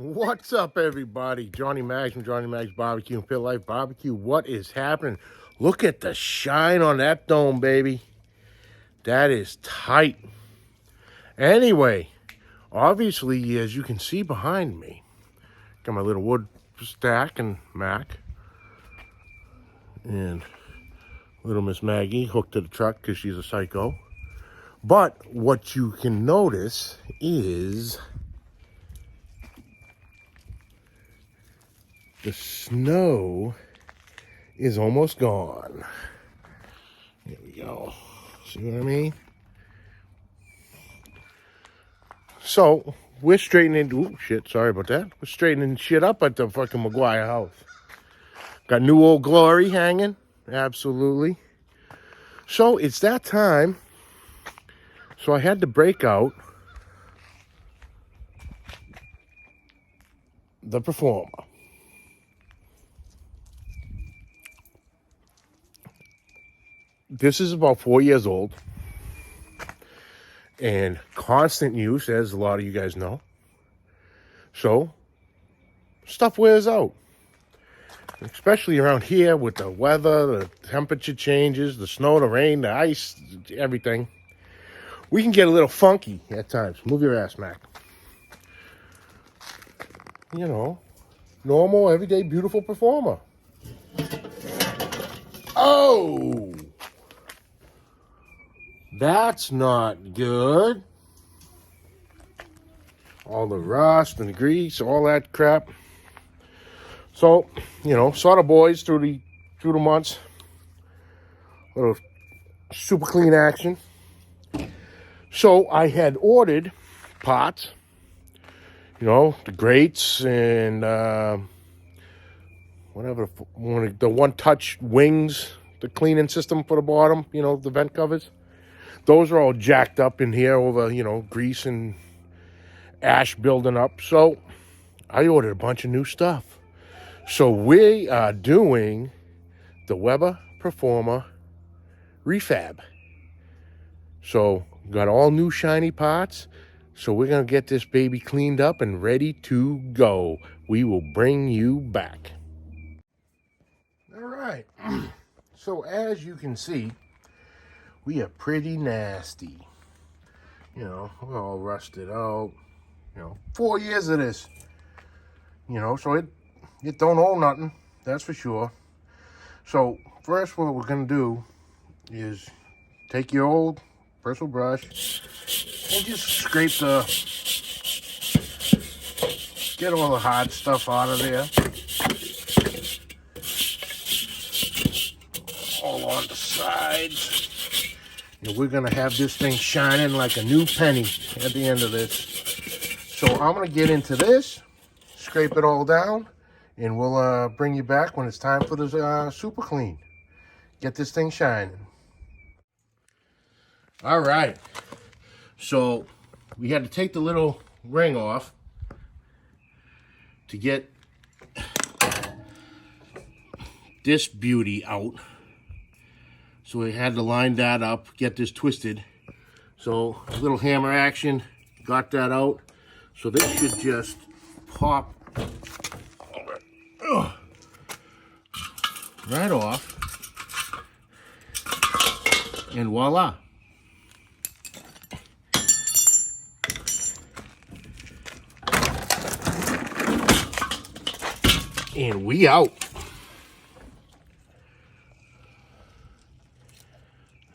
What's up, everybody? Johnny Mags from Johnny Mags Barbecue and Pit Life Barbecue. What is happening? Look at the shine on that dome, baby. That is tight. Anyway, obviously, as you can see behind me, got my little wood stack and Mac. And little Miss Maggie hooked to the truck because she's a psycho. But what you can notice is the snow is almost gone. Here we go. See what I mean? So, we're straightening... Ooh, shit, sorry about that. We're straightening shit up at the fucking McGuire house. Got new Old Glory hanging. Absolutely. So, it's that time. So, I had to break out the Performer. This is about 4 years old and constant use, as a lot of you guys know. So, stuff wears out, especially around here with the weather, the temperature changes, the snow, the rain, the ice, everything. We can get a little funky at times. Move your ass, Mac. You know, normal, everyday, beautiful Performer. Oh! That's not good. All the rust and the grease, all that crap. So, you know, saw the boys through the months. A little super clean action. So I had ordered pots, you know, the grates and whatever, the one-touch wings, the cleaning system for the bottom, you know, the vent covers. Those are all jacked up in here over, you know, grease and ash building up. So I ordered a bunch of new stuff. So we are doing the Weber Performer refab. So got all new shiny pots. So we're going to get this baby cleaned up and ready to go. We will bring you back. All right. So as you can see, we are pretty nasty. You know, we're all rusted out. You know, 4 years of this. You know, so it don't owe nothing. That's for sure. So first what we're going to do is take your old bristle brush and just scrape get all the hard stuff out of there. All on the sides. And we're going to have this thing shining like a new penny at the end of this. So I'm going to get into this, scrape it all down, and we'll bring you back when it's time for the super clean. Get this thing shining. All right. So we had to take the little ring off to get this beauty out. So we had to line that up, get this twisted. So a little hammer action, got that out. So this should just pop right off. And voila. And we out.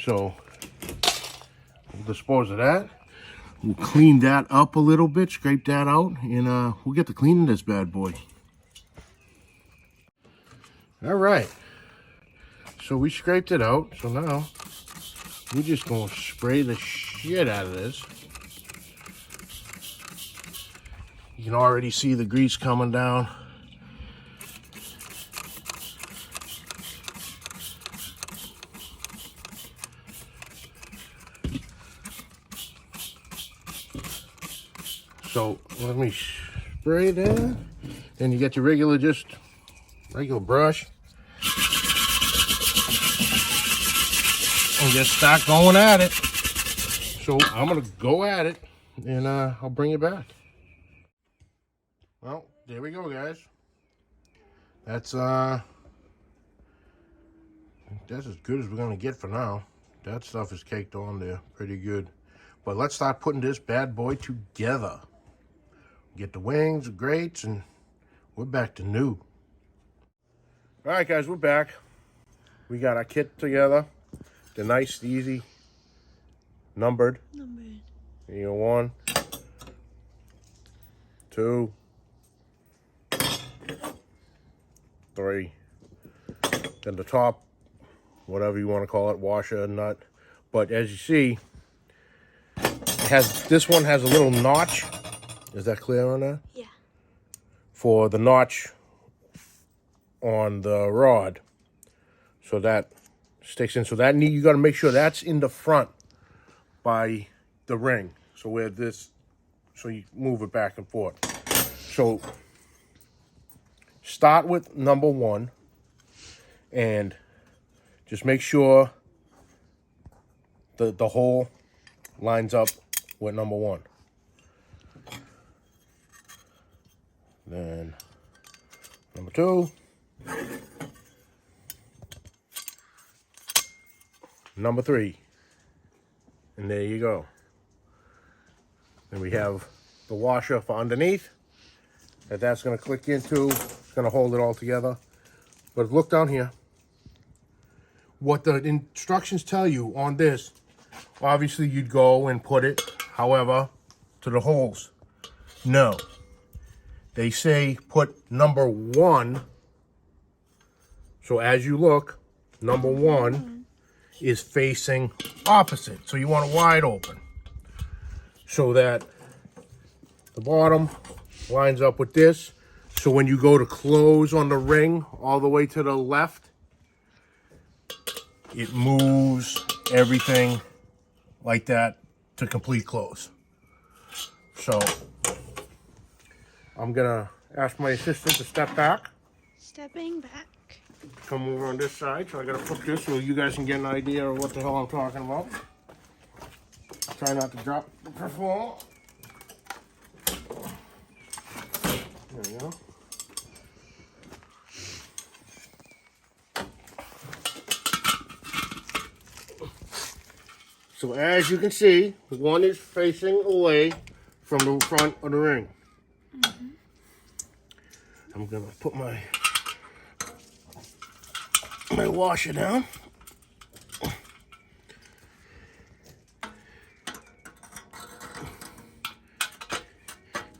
So we'll dispose of that. We'll clean that up a little bit, scrape that out, and we'll get to cleaning this bad boy. All right. So we scraped it out. So now we're just going to spray the shit out of this. You can already see the grease coming down. So let me spray that. Then you get your regular brush. And just start going at it. So I'm gonna go at it and I'll bring it back. Well, there we go, guys. That's as good as we're gonna get for now. That stuff is caked on there pretty good. But let's start putting this bad boy together. Get the wings, the grates, and we're back to new. All right, guys, we're back. We got our kit together. The nice, easy, numbered. You know, 1, 2, 3. Then the top, whatever you want to call it, washer, nut. But as you see, this one has a little notch. Is that clear on that? Yeah. For the notch on the rod, so that sticks in. So that you got to make sure that's in the front by the ring. So where this, so you move it back and forth. So start with number 1 and just make sure the hole lines up with number 1. Then number 2. Number 3. And there you go. Then we have the washer for underneath that's going to click into. It's going to hold it all together. But look down here. What the instructions tell you on this, obviously you'd go and put it, however, to the holes. No. They say put number 1. So as you look, number 1 is facing opposite. So you want it wide open. So that the bottom lines up with this. So when you go to close on the ring all the way to the left, it moves everything like that to complete close. So I'm gonna ask my assistant to step back. Stepping back. Come over on this side. So I gotta put this so you guys can get an idea of what the hell I'm talking about. Try not to drop the perform. There you go. So as you can see, one is facing away from the front of the ring. I'm gonna put my washer down.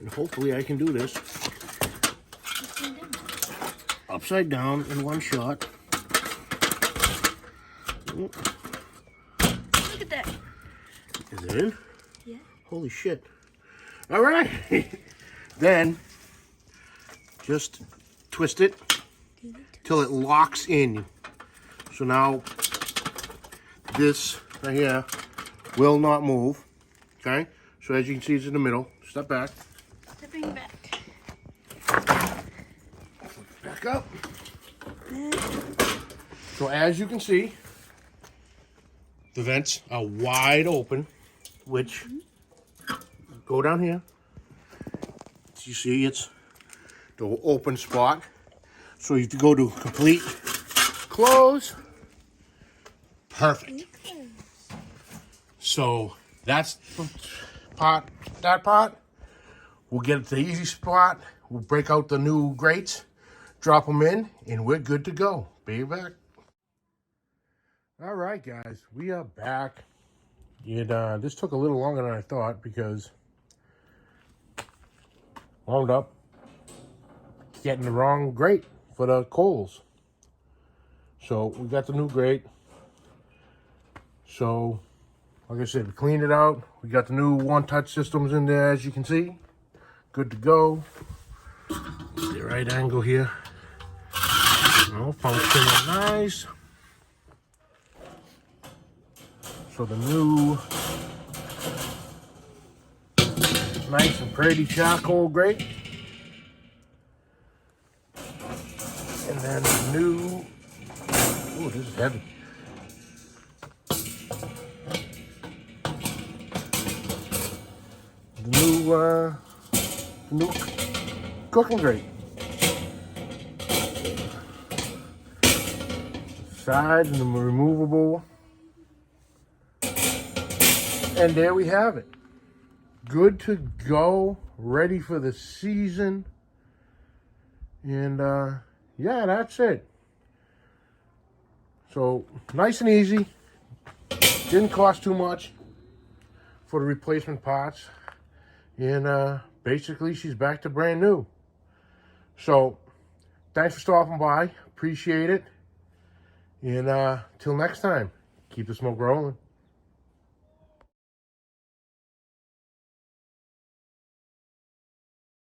And hopefully I can do this upside down in one shot. Look at that. Is it in? Yeah. Holy shit. All right. Then just twist it till it locks in. So now this right here will not move. Okay? So as you can see, it's in the middle. Step back. Stepping back. Back up. So as you can see, the vents are wide open, which go down here. As you see, it's the open spot. So you have to go to complete close. Perfect. So that's that part. We'll get the easy spot. We'll break out the new grates, drop them in, and we're good to go. Be back. All right, guys, we are back. This took a little longer than I thought because wound up getting the wrong grate for the coals. So we got the new grate. So, like I said, we cleaned it out. We got the new one-touch systems in there, as you can see. Good to go. The right angle here. Functioning nice. So the new nice and pretty charcoal grate. And then the new, oh, this is heavy. The new cooking grate. Side and the removable. And there we have it. Good to go. Ready for the season. And yeah, that's it. So nice and easy. Didn't cost too much for the replacement parts. And basically she's back to brand new. So thanks for stopping by. Appreciate it. And till next time, keep the smoke rolling.